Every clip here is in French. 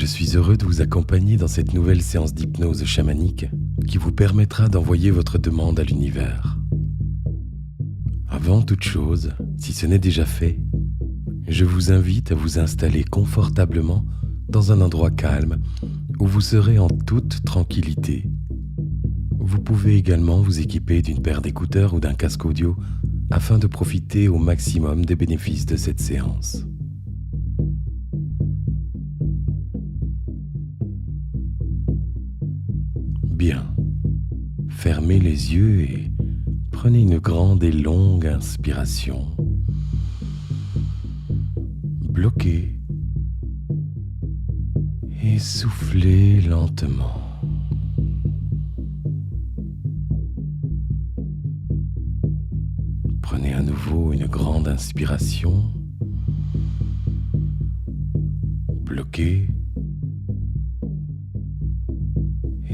Je suis heureux de vous accompagner dans cette nouvelle séance d'hypnose chamanique qui vous permettra d'envoyer votre demande à l'univers. Avant toute chose, si ce n'est déjà fait, je vous invite à vous installer confortablement dans un endroit calme où vous serez en toute tranquillité. Vous pouvez également vous équiper d'une paire d'écouteurs ou d'un casque audio afin de profiter au maximum des bénéfices de cette séance. Bien, fermez les yeux et prenez une grande et longue inspiration. Bloquez et soufflez lentement. Prenez à nouveau une grande inspiration. Bloquez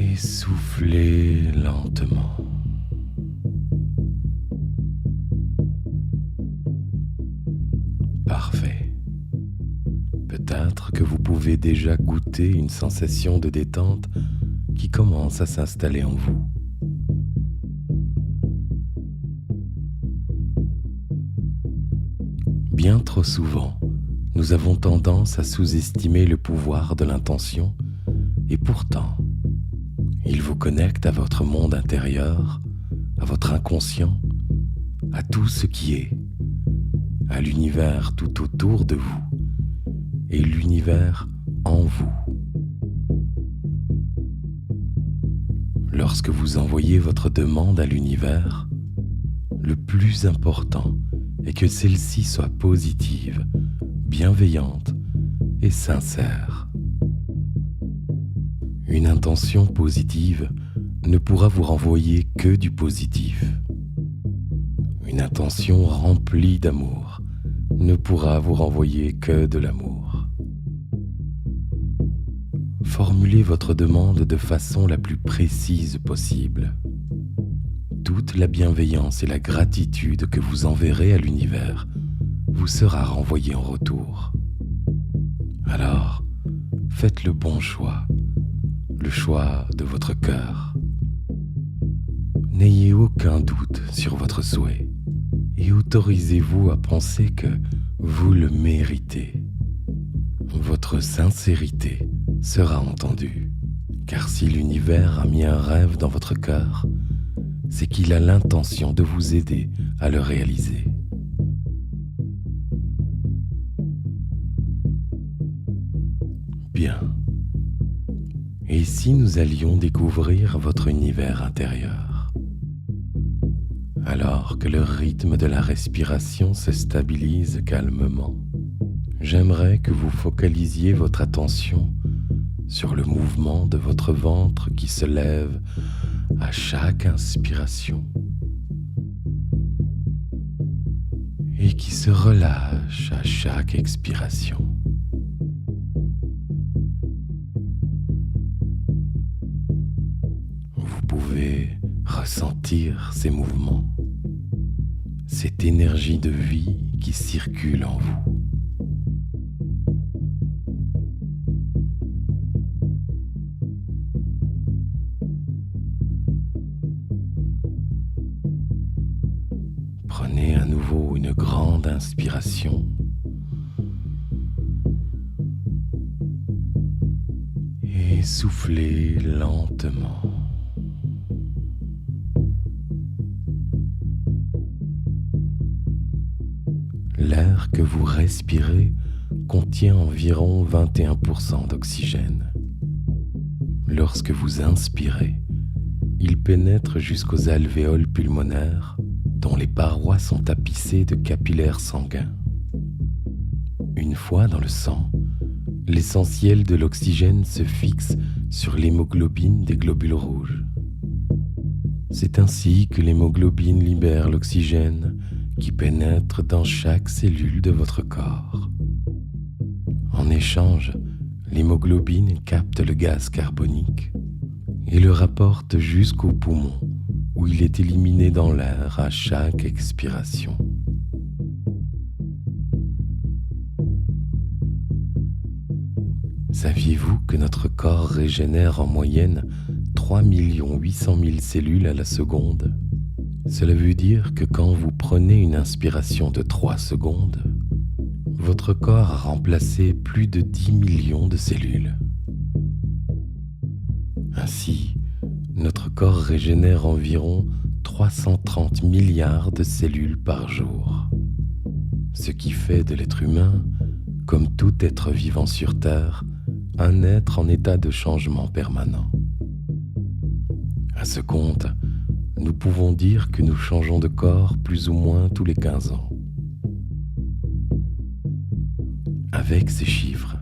et soufflez lentement. Parfait. Peut-être que vous pouvez déjà goûter une sensation de détente qui commence à s'installer en vous. Bien trop souvent, nous avons tendance à sous-estimer le pouvoir de l'intention et pourtant, il vous connecte à votre monde intérieur, à votre inconscient, à tout ce qui est, à l'univers tout autour de vous et l'univers en vous. Lorsque vous envoyez votre demande à l'univers, le plus important est que celle-ci soit positive, bienveillante et sincère. Une intention positive ne pourra vous renvoyer que du positif. Une intention remplie d'amour ne pourra vous renvoyer que de l'amour. Formulez votre demande de façon la plus précise possible. Toute la bienveillance et la gratitude que vous enverrez à l'univers vous sera renvoyée en retour. Alors, faites le bon choix, le choix de votre cœur. N'ayez aucun doute sur votre souhait et autorisez-vous à penser que vous le méritez. Votre sincérité sera entendue, car si l'univers a mis un rêve dans votre cœur, c'est qu'il a l'intention de vous aider à le réaliser. Bien. Et si nous allions découvrir votre univers intérieur? Alors que le rythme de la respiration se stabilise calmement, j'aimerais que vous focalisiez votre attention sur le mouvement de votre ventre qui se lève à chaque inspiration et qui se relâche à chaque expiration. Vous pouvez ressentir ces mouvements, cette énergie de vie qui circule en vous. Prenez à nouveau une grande inspiration et soufflez lentement. L'air que vous respirez contient environ 21% d'oxygène. Lorsque vous inspirez, il pénètre jusqu'aux alvéoles pulmonaires dont les parois sont tapissées de capillaires sanguins. Une fois dans le sang, l'essentiel de l'oxygène se fixe sur l'hémoglobine des globules rouges. C'est ainsi que l'hémoglobine libère l'oxygène qui pénètre dans chaque cellule de votre corps. En échange, l'hémoglobine capte le gaz carbonique et le rapporte jusqu'aux poumons, où il est éliminé dans l'air à chaque expiration. Saviez-vous que notre corps régénère en moyenne 3 800 000 cellules à la seconde? Cela veut dire que quand vous prenez une inspiration de 3 secondes, votre corps a remplacé plus de 10 millions de cellules. Ainsi, notre corps régénère environ 330 milliards de cellules par jour, ce qui fait de l'être humain, comme tout être vivant sur Terre, un être en état de changement permanent. À ce compte, nous pouvons dire que nous changeons de corps plus ou moins tous les 15 ans. Avec ces chiffres,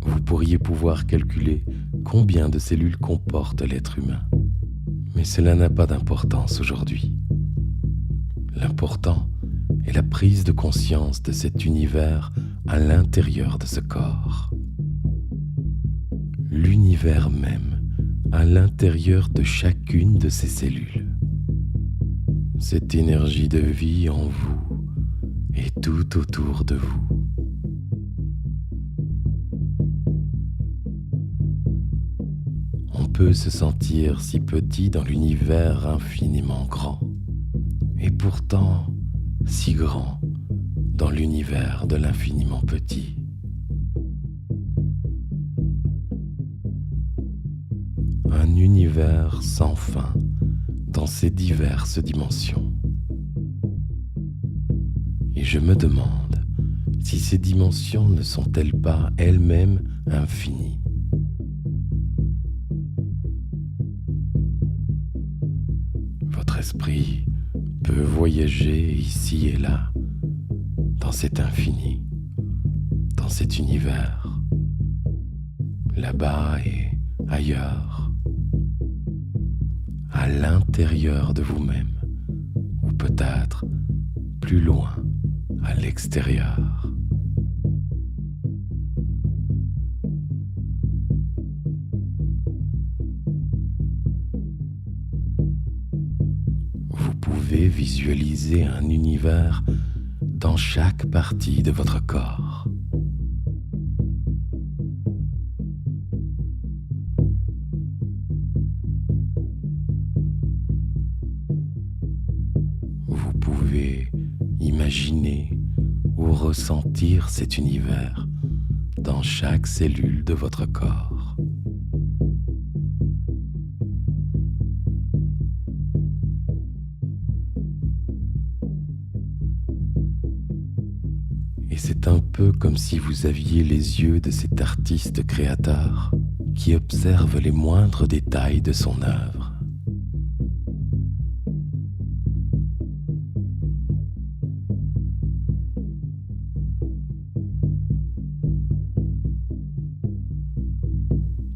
vous pourriez pouvoir calculer combien de cellules comporte l'être humain. Mais cela n'a pas d'importance aujourd'hui. L'important est la prise de conscience de cet univers à l'intérieur de ce corps. L'univers même à l'intérieur de chacune de ces cellules. Cette énergie de vie en vous et tout autour de vous. On peut se sentir si petit dans l'univers infiniment grand, et pourtant si grand dans l'univers de l'infiniment petit. Un univers sans fin dans ses diverses dimensions. Et je me demande si ces dimensions ne sont-elles pas elles-mêmes infinies. Votre esprit peut voyager ici et là, dans cet infini, dans cet univers, là-bas et ailleurs, à l'intérieur de vous-même, ou peut-être plus loin, à l'extérieur. Vous pouvez visualiser un univers dans chaque partie de votre corps. Vous pouvez imaginer ou ressentir cet univers dans chaque cellule de votre corps. Et c'est un peu comme si vous aviez les yeux de cet artiste créateur qui observe les moindres détails de son œuvre.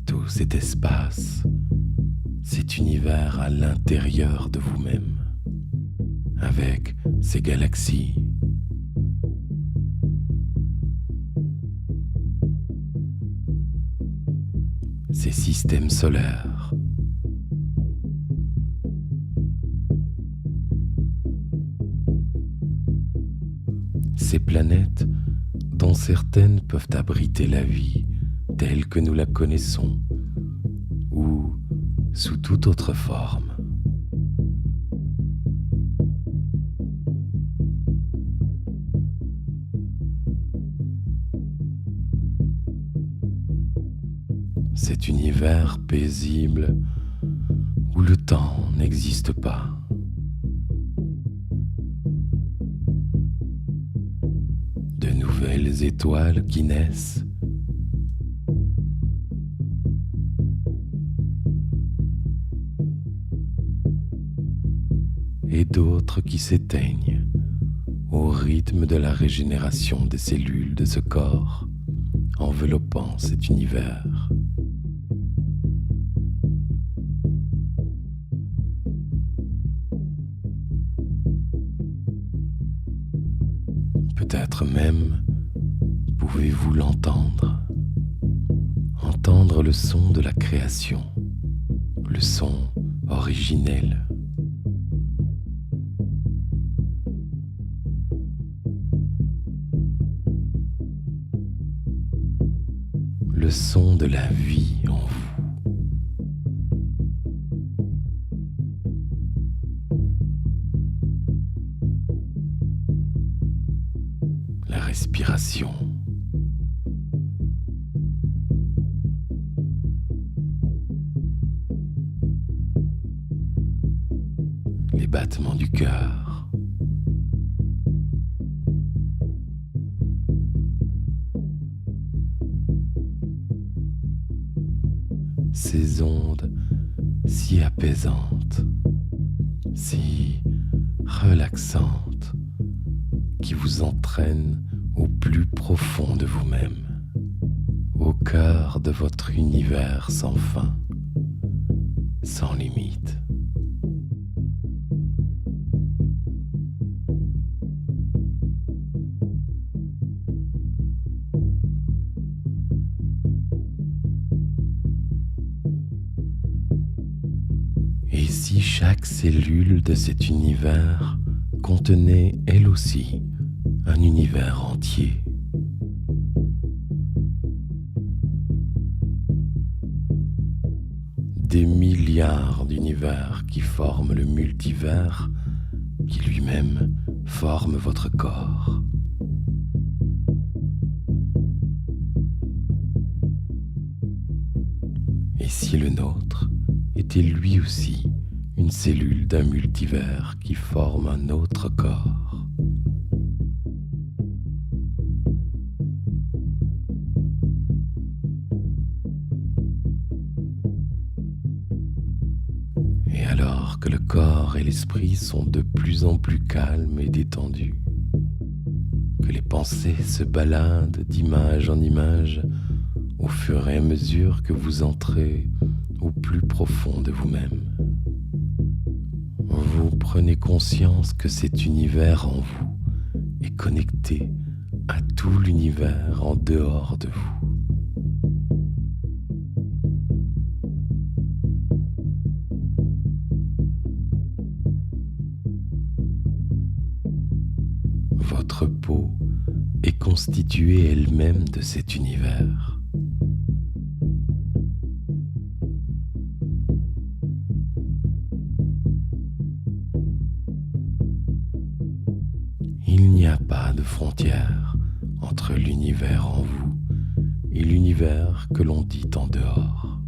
Tout cet espace, cet univers à l'intérieur de vous-même, avec ses galaxies, ces systèmes solaires, ces planètes dont certaines peuvent abriter la vie telle que nous la connaissons ou sous toute autre forme. Cet univers paisible où le temps n'existe pas. De nouvelles étoiles qui naissent. Et d'autres qui s'éteignent au rythme de la régénération des cellules de ce corps enveloppant cet univers. Peut-être même pouvez-vous l'entendre, entendre le son de la création, le son originel. le son de la vie en vous. La respiration. Les battements du cœur. Ces ondes si apaisantes, si relaxantes, qui vous entraînent au plus profond de vous-même, au cœur de votre univers sans fin, sans limite. Et si chaque cellule de cet univers contenait elle aussi un univers entier? Des milliards d'univers qui forment le multivers, qui lui-même forme votre corps. Et si le nôtre était lui aussi une cellule d'un multivers qui forme un autre corps? Et alors que le corps et l'esprit sont de plus en plus calmes et détendus, que les pensées se baladent d'image en image au fur et à mesure que vous entrez au plus profond de vous-même, vous prenez conscience que cet univers en vous est connecté à tout l'univers en dehors de vous. Votre peau est constituée elle-même de cet univers. Il n'y a pas de frontière entre l'univers en vous et l'univers que l'on dit en dehors.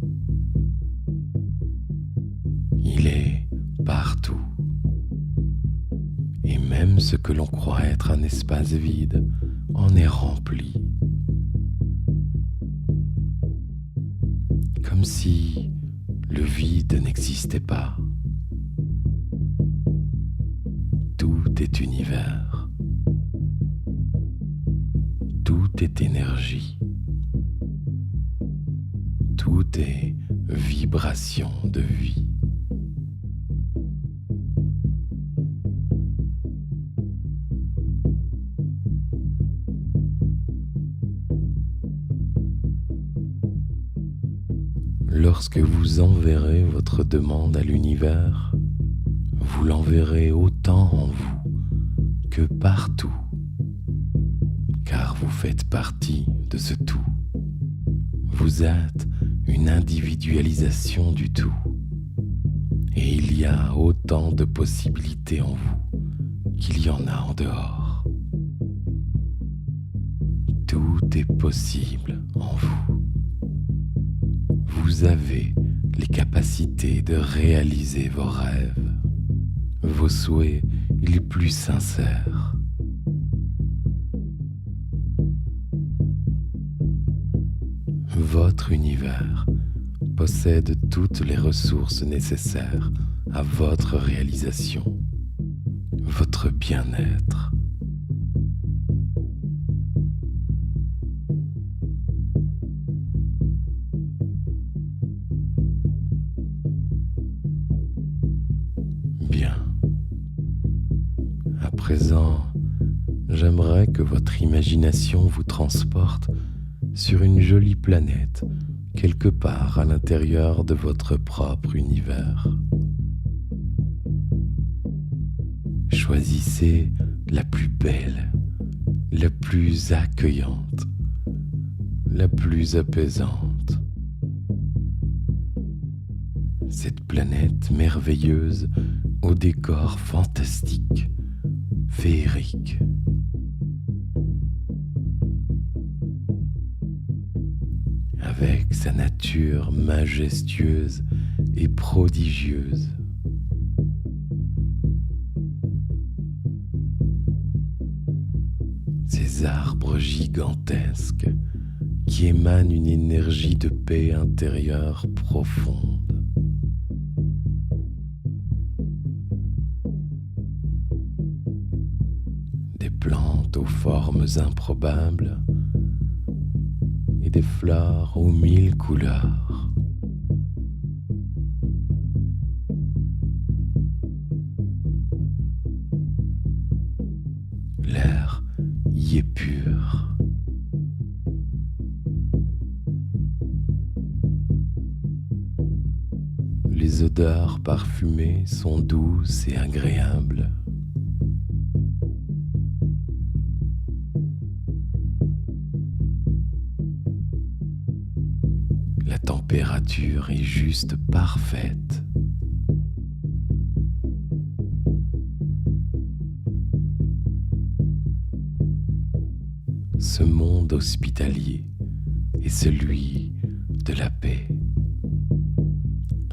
Il est partout. Et même ce que l'on croit être un espace vide en est rempli. Comme si le vide n'existait pas. Tout est univers. Tout est énergie. Tout est vibration de vie. Lorsque vous enverrez votre demande à l'univers, vous l'enverrez autant en vous que partout, car vous faites partie de ce tout. Vous êtes une individualisation du tout, et il y a autant de possibilités en vous qu'il y en a en dehors. Tout est possible en vous. Vous avez les capacités de réaliser vos rêves, vos souhaits les plus sincères. Votre univers possède toutes les ressources nécessaires à votre réalisation, votre bien-être. Bien. À présent, j'aimerais que votre imagination vous transporte sur une jolie planète, quelque part à l'intérieur de votre propre univers. Choisissez la plus belle, la plus accueillante, la plus apaisante. Cette planète merveilleuse au décor fantastique, féerique. Avec sa nature majestueuse et prodigieuse. Ces arbres gigantesques qui émanent une énergie de paix intérieure profonde. Des plantes aux formes improbables et des fleurs aux 1000 couleurs. L'air y est pur. Les odeurs parfumées sont douces et agréables. La température est juste parfaite. Ce monde hospitalier est celui de la paix.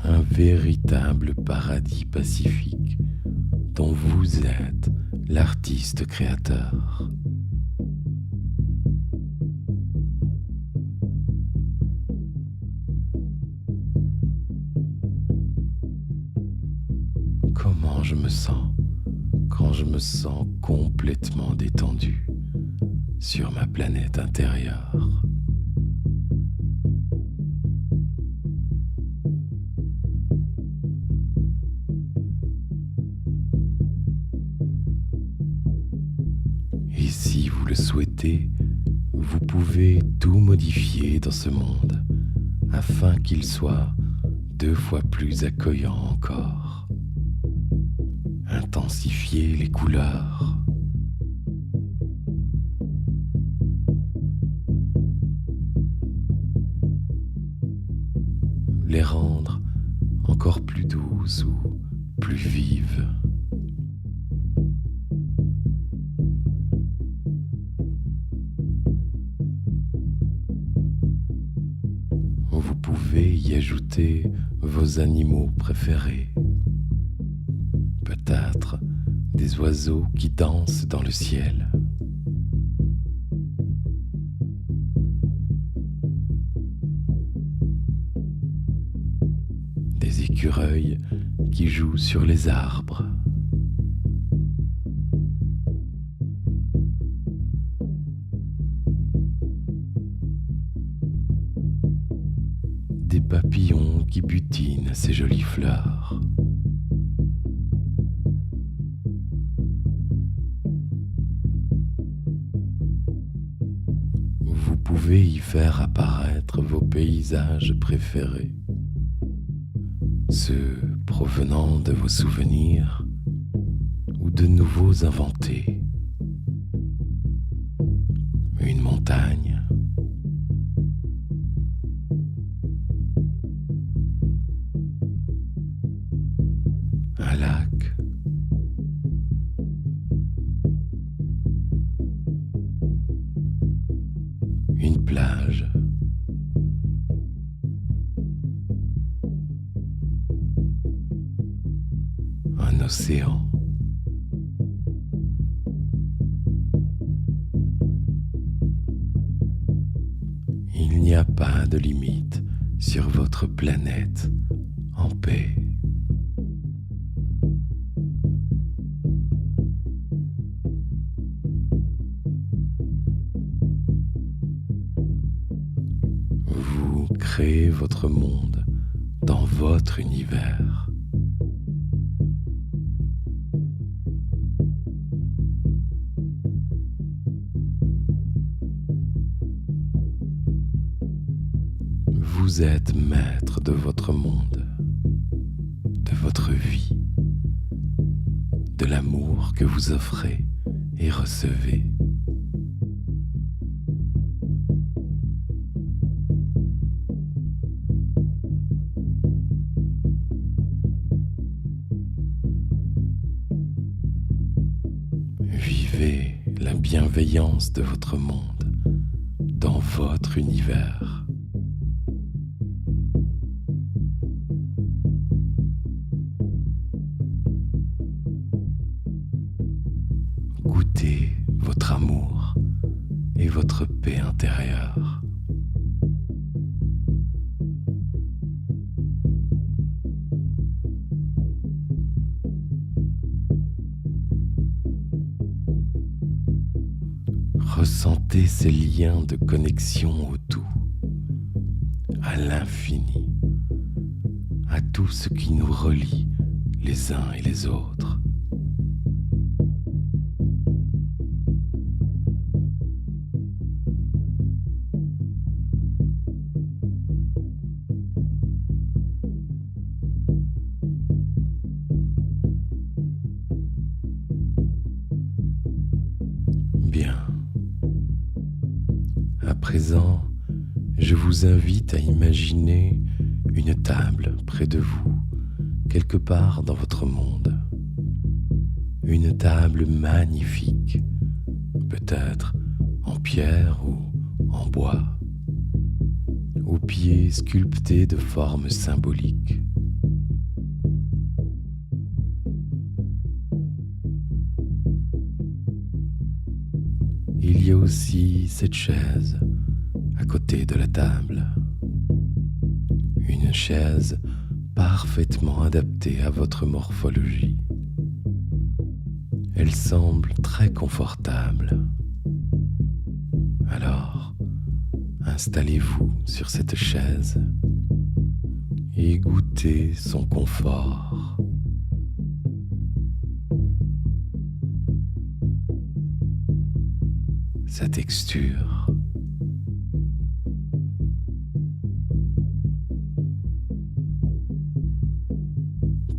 Un véritable paradis pacifique dont vous êtes l'artiste créateur. Comment je me sens quand je me sens complètement détendu sur ma planète intérieure. Et si vous le souhaitez, vous pouvez tout modifier dans ce monde afin qu'il soit 2 fois plus accueillant encore. Intensifier les couleurs. Les rendre encore plus douces ou plus vives. Vous pouvez y ajouter vos animaux préférés. Peut-être des oiseaux qui dansent dans le ciel. Des écureuils qui jouent sur les arbres. Des papillons qui butinent ces jolies fleurs. Vous pouvez y faire apparaître vos paysages préférés, ceux provenant de vos souvenirs ou de nouveaux inventés. Une montagne, un lac, une plage, un océan. Il n'y a pas de limite sur votre planète en paix. Vous créez votre monde dans votre univers. Vous êtes maître de votre monde, de votre vie, de l'amour que vous offrez et recevez. Vivez la bienveillance de votre monde dans votre univers. Goûtez votre amour et votre paix intérieure. Ressentez ces liens de connexion au tout, à l'infini, à tout ce qui nous relie les uns et les autres. Bien. À présent, je vous invite à imaginer une table près de vous, quelque part dans votre monde. Une table magnifique, peut-être en pierre ou en bois, aux pieds sculptés de formes symboliques. Il y a aussi cette chaise à côté de la table. Une chaise parfaitement adaptée à votre morphologie. Elle semble très confortable. Alors, installez-vous sur cette chaise et goûtez son confort. Sa texture.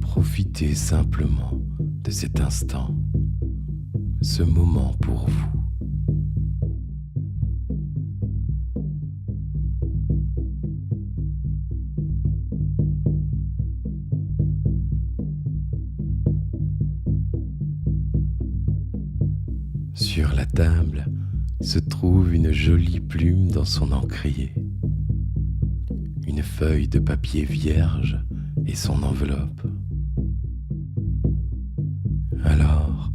Profitez simplement de cet instant, ce moment pour vous. Sur la table se trouve une jolie plume dans son encrier, une feuille de papier vierge et son enveloppe. Alors,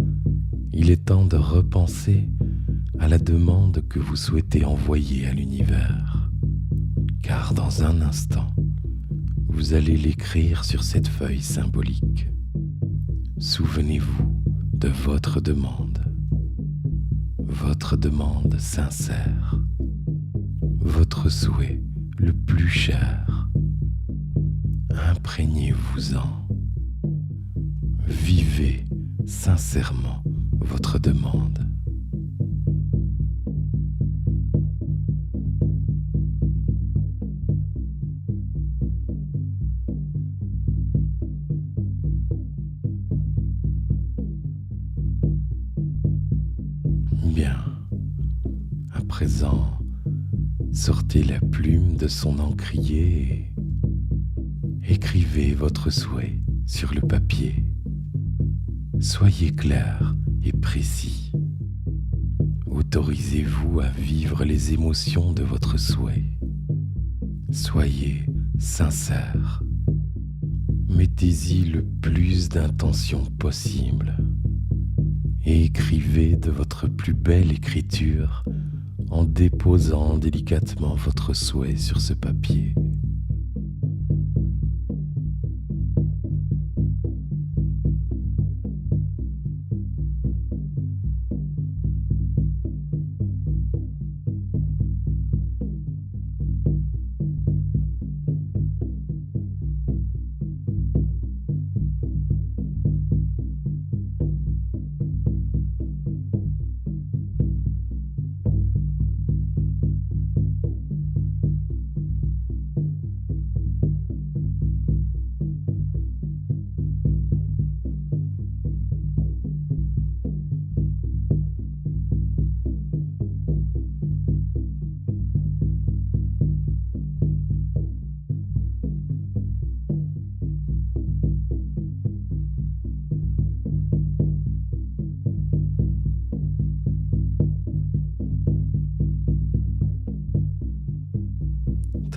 il est temps de repenser à la demande que vous souhaitez envoyer à l'univers, car dans un instant, vous allez l'écrire sur cette feuille symbolique. Souvenez-vous de votre demande sincère, votre souhait le plus cher. Imprégnez-vous-en. Vivez sincèrement votre demande. Bien. À présent, sortez la plume de son encrier et écrivez votre souhait sur le papier. Soyez clair et précis. Autorisez-vous à vivre les émotions de votre souhait. Soyez sincère. Mettez-y le plus d'intention possible et écrivez de votre plus belle écriture en déposant délicatement votre souhait sur ce papier.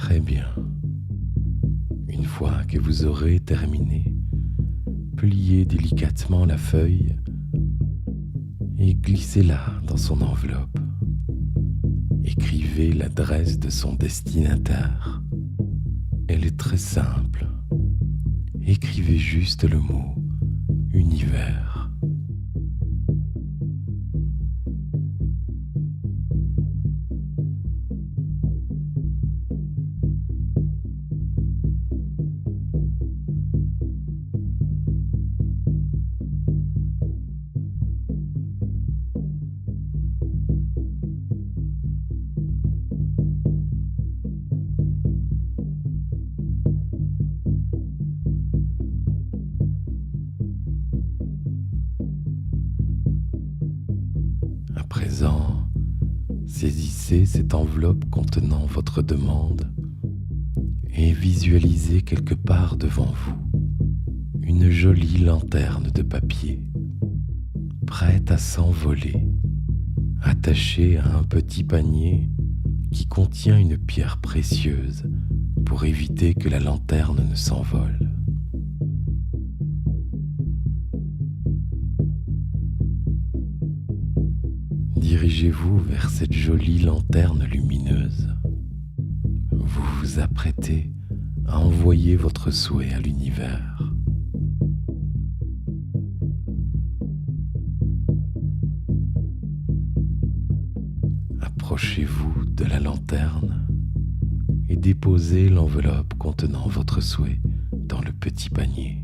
Très bien. Une fois que vous aurez terminé, pliez délicatement la feuille et glissez-la dans son enveloppe. Écrivez l'adresse de son destinataire. Elle est très simple. Écrivez juste le mot univers. À présent, saisissez cette enveloppe contenant votre demande et visualisez quelque part devant vous une jolie lanterne de papier, prête à s'envoler, attachée à un petit panier qui contient une pierre précieuse pour éviter que la lanterne ne s'envole. Dirigez-vous vers cette jolie lanterne lumineuse. Vous vous apprêtez à envoyer votre souhait à l'univers. Approchez-vous de la lanterne et déposez l'enveloppe contenant votre souhait dans le petit panier.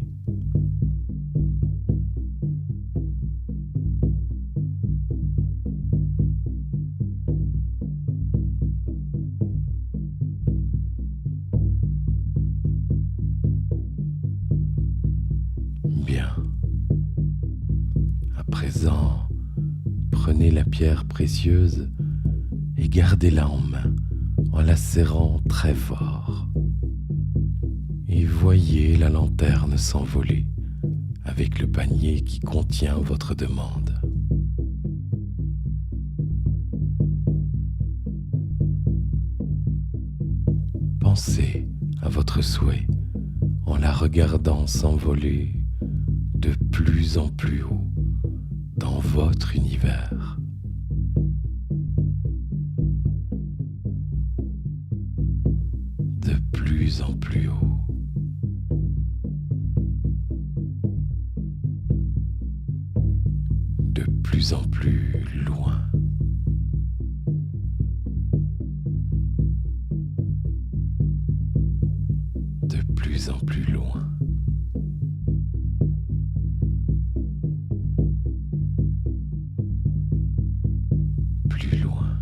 Bien. À présent, prenez la pierre précieuse et gardez-la en main en la serrant très fort. Et voyez la lanterne s'envoler avec le panier qui contient votre demande. Pensez à votre souhait en la regardant s'envoler de plus en plus haut dans votre univers. De plus en plus haut. De plus en plus loin. De plus en plus loin. Plus loin.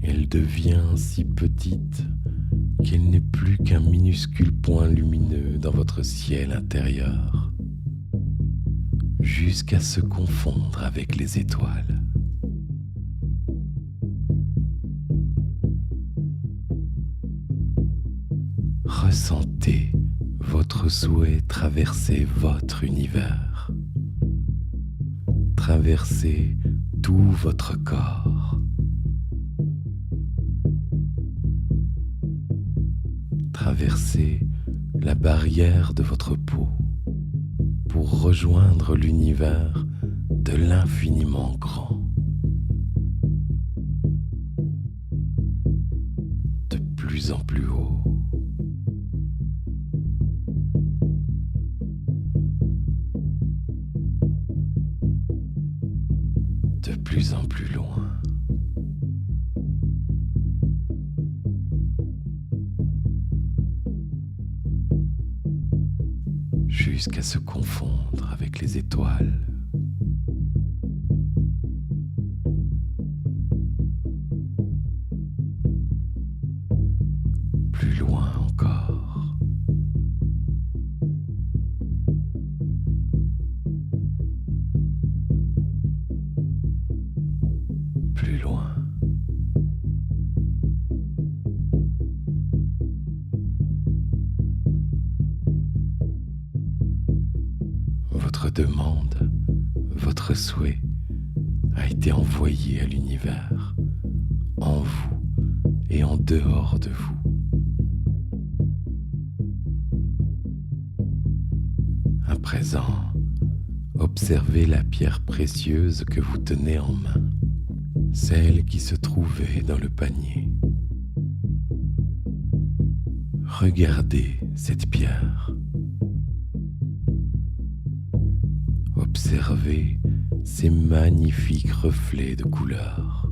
Elle devient si petite qu'elle n'est plus qu'un minuscule point lumineux dans votre ciel intérieur, jusqu'à se confondre avec les étoiles. Ressentez votre souhait traverser votre univers, traverser tout votre corps, traverser la barrière de votre peau pour rejoindre l'univers de l'infiniment grand. De plus en plus haut. De plus en plus loin. Jusqu'à se confondre avec les étoiles. Plus loin encore. Plus loin. Votre demande, votre souhait a été envoyé à l'univers, en vous et en dehors de vous. À présent, observez la pierre précieuse que vous tenez en main, celle qui se trouvait dans le panier. Regardez cette pierre. Observez ces magnifiques reflets de couleurs.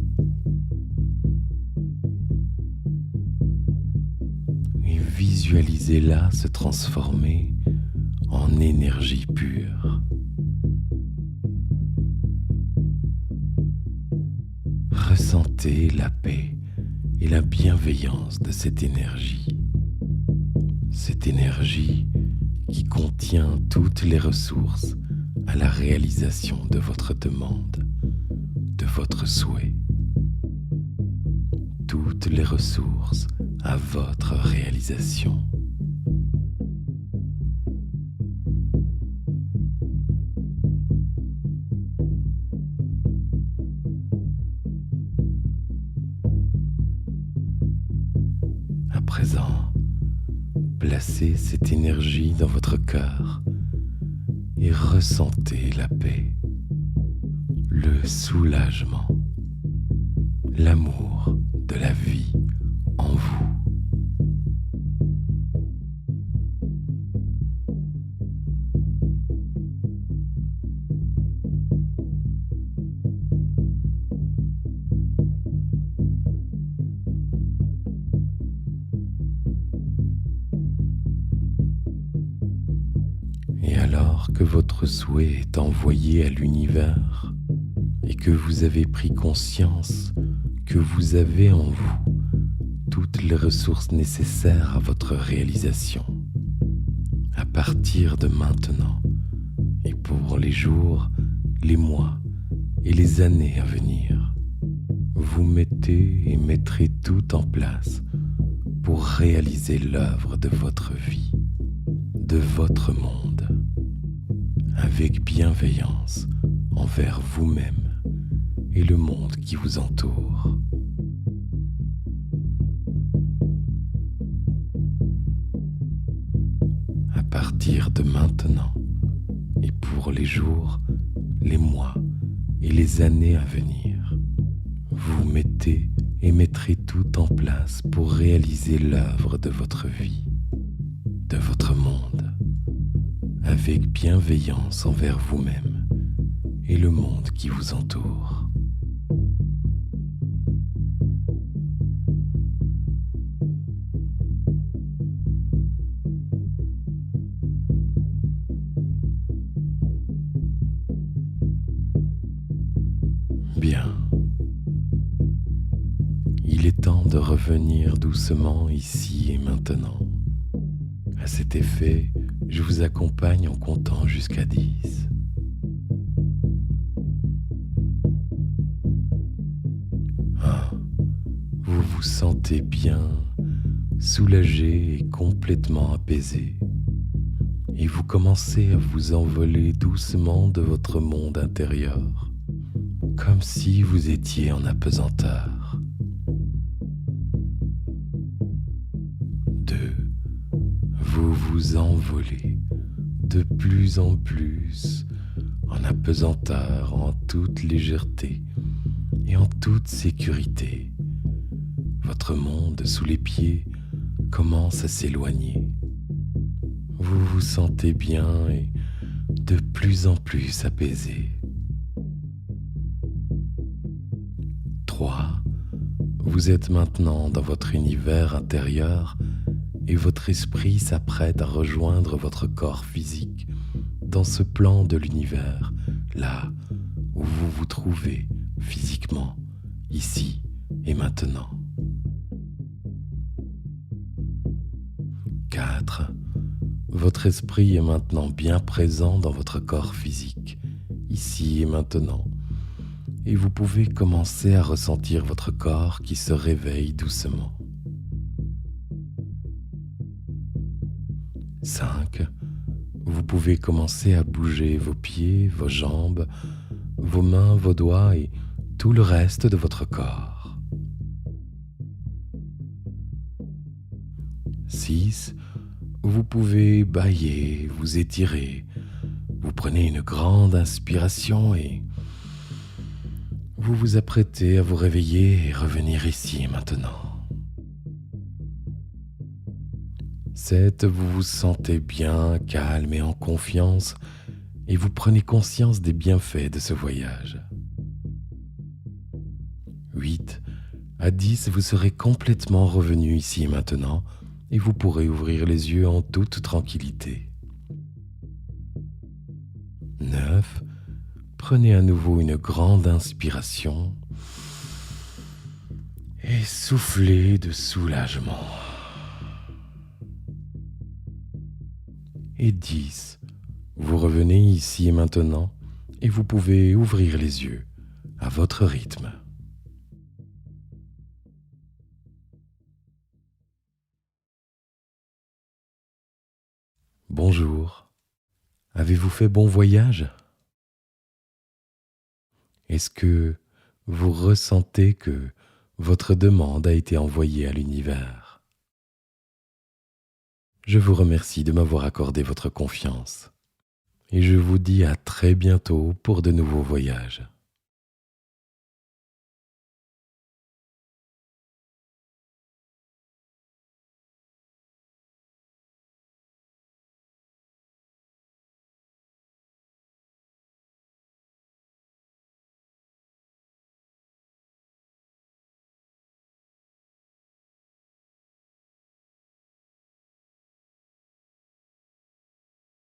Et visualisez-la se transformer en énergie pure. Ressentez la paix et la bienveillance de cette énergie. Cette énergie qui contient toutes les ressources à la réalisation de votre demande, de votre souhait. Toutes les ressources à votre réalisation. À présent, placez cette énergie dans votre cœur et ressentez la paix, le soulagement, l'amour de la vie en vous. Et alors que votre souhait est envoyé à l'univers et que vous avez pris conscience que vous avez en vous toutes les ressources nécessaires à votre réalisation, à partir de maintenant et pour les jours, les mois et les années à venir, vous mettez et mettrez tout en place pour réaliser l'œuvre de votre vie, de votre monde, avec bienveillance envers vous-même et le monde qui vous entoure. À partir de maintenant et pour les jours, les mois et les années à venir, vous mettez et mettrez tout en place pour réaliser l'œuvre de votre vie, de votre monde, avec bienveillance envers vous-même et le monde qui vous entoure. Bien. Il est temps de revenir doucement ici et maintenant. À cet effet, je vous accompagne en comptant jusqu'à 10. 1. Vous vous sentez bien, soulagé et complètement apaisé. Et vous commencez à vous envoler doucement de votre monde intérieur, comme si vous étiez en apesanteur. 2. Vous vous envolez de plus en plus en apesanteur, en toute légèreté et en toute sécurité. Votre monde sous les pieds commence à s'éloigner. Vous vous sentez bien et de plus en plus apaisé. 3. Vous êtes maintenant dans votre univers intérieur et votre esprit s'apprête à rejoindre votre corps physique dans ce plan de l'univers, là où vous vous trouvez physiquement, ici et maintenant. 4. Votre esprit est maintenant bien présent dans votre corps physique, ici et maintenant, et vous pouvez commencer à ressentir votre corps qui se réveille doucement. 5. Vous pouvez commencer à bouger vos pieds, vos jambes, vos mains, vos doigts et tout le reste de votre corps. 6. Vous pouvez bâiller, vous étirer. Vous prenez une grande inspiration et vous vous apprêtez à vous réveiller et revenir ici et maintenant. 7. Vous vous sentez bien, calme et en confiance et vous prenez conscience des bienfaits de ce voyage. 8. À 10, vous serez complètement revenu ici et maintenant et vous pourrez ouvrir les yeux en toute tranquillité. 9. Prenez à nouveau une grande inspiration et soufflez de soulagement. Et 10. Vous revenez ici et maintenant et vous pouvez ouvrir les yeux à votre rythme. Bonjour. Avez-vous fait bon voyage? Est-ce que vous ressentez que votre demande a été envoyée à l'univers? Je vous remercie de m'avoir accordé votre confiance et je vous dis à très bientôt pour de nouveaux voyages.